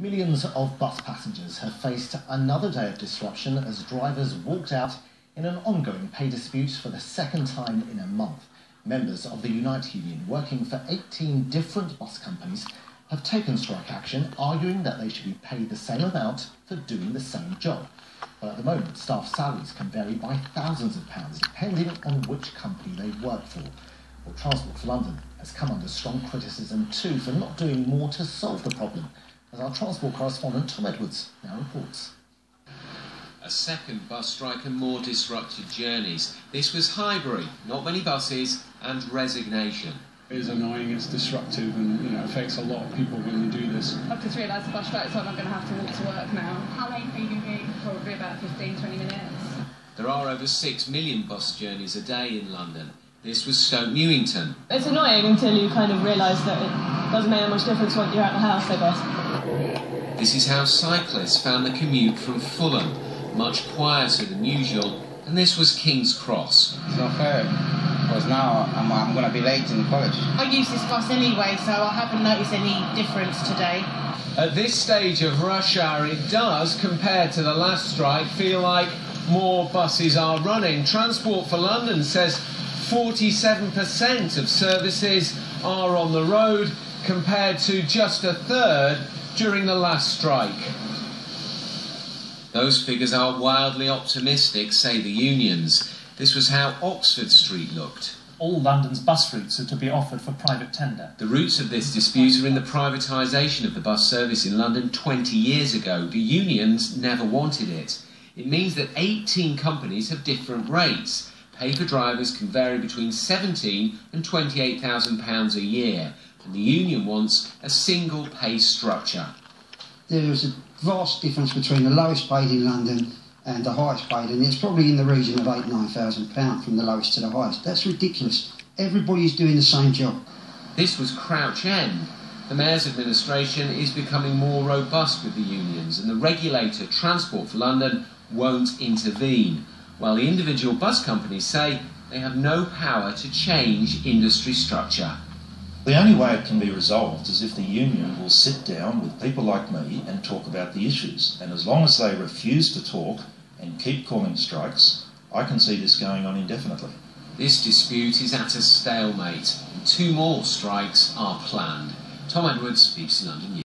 Millions of bus passengers have faced another day of disruption as drivers walked out in an ongoing pay dispute for the second time in a month. Members of the Unite Union, working for 18 different bus companies, have taken strike action, arguing that they should be paid the same amount for doing the same job. But at the moment, staff salaries can vary by thousands of pounds, depending on which company they work for. Well, Transport for London has come under strong criticism too for not doing more to solve the problem, as our transport correspondent Tom Edwards now reports. A second bus strike and more disrupted journeys. This was Highbury, not many buses, and resignation. It is annoying, it's disruptive, and affects a lot of people when you do this. I've just realised the bus strike, so I'm not going to have to walk to work now. How late are you going to be? Probably about 15-20 minutes. There are over 6 million bus journeys a day in London. This was Stoke Newington. It's annoying until you kind of realise that it doesn't make that much difference once you're out of the house, I guess. This is how cyclists found the commute from Fulham, much quieter than usual, and this was King's Cross. It's not fair, because now I'm going to be late in college. I use this bus anyway, so I haven't noticed any difference today. At this stage of rush hour, it does, compared to the last strike, feel like more buses are running. Transport for London says 47% of services are on the road, compared to just a third during the last strike. Those figures are wildly optimistic, say the unions. This was how Oxford Street looked. All London's bus routes are to be offered for private tender. The roots of this dispute are in the privatisation of the bus service in London 20 years ago. The unions never wanted it. It means that 18 companies have different rates. Pay for drivers can vary between £17,000 and £28,000 a year, and the union wants a single pay structure. There is a vast difference between the lowest paid in London and the highest paid, and it's probably in the region of £8,000–9,000 from the lowest to the highest. That's ridiculous. Everybody's doing the same job. This was Crouch End. The Mayor's administration is becoming more robust with the unions, and the regulator, Transport for London, won't intervene, while the individual bus companies say they have no power to change industry structure. The only way it can be resolved is if the union will sit down with people like me and talk about the issues. And as long as they refuse to talk and keep calling strikes, I can see this going on indefinitely. This dispute is at a stalemate, and 2 more strikes are planned. Tom Edwards, BBC London News.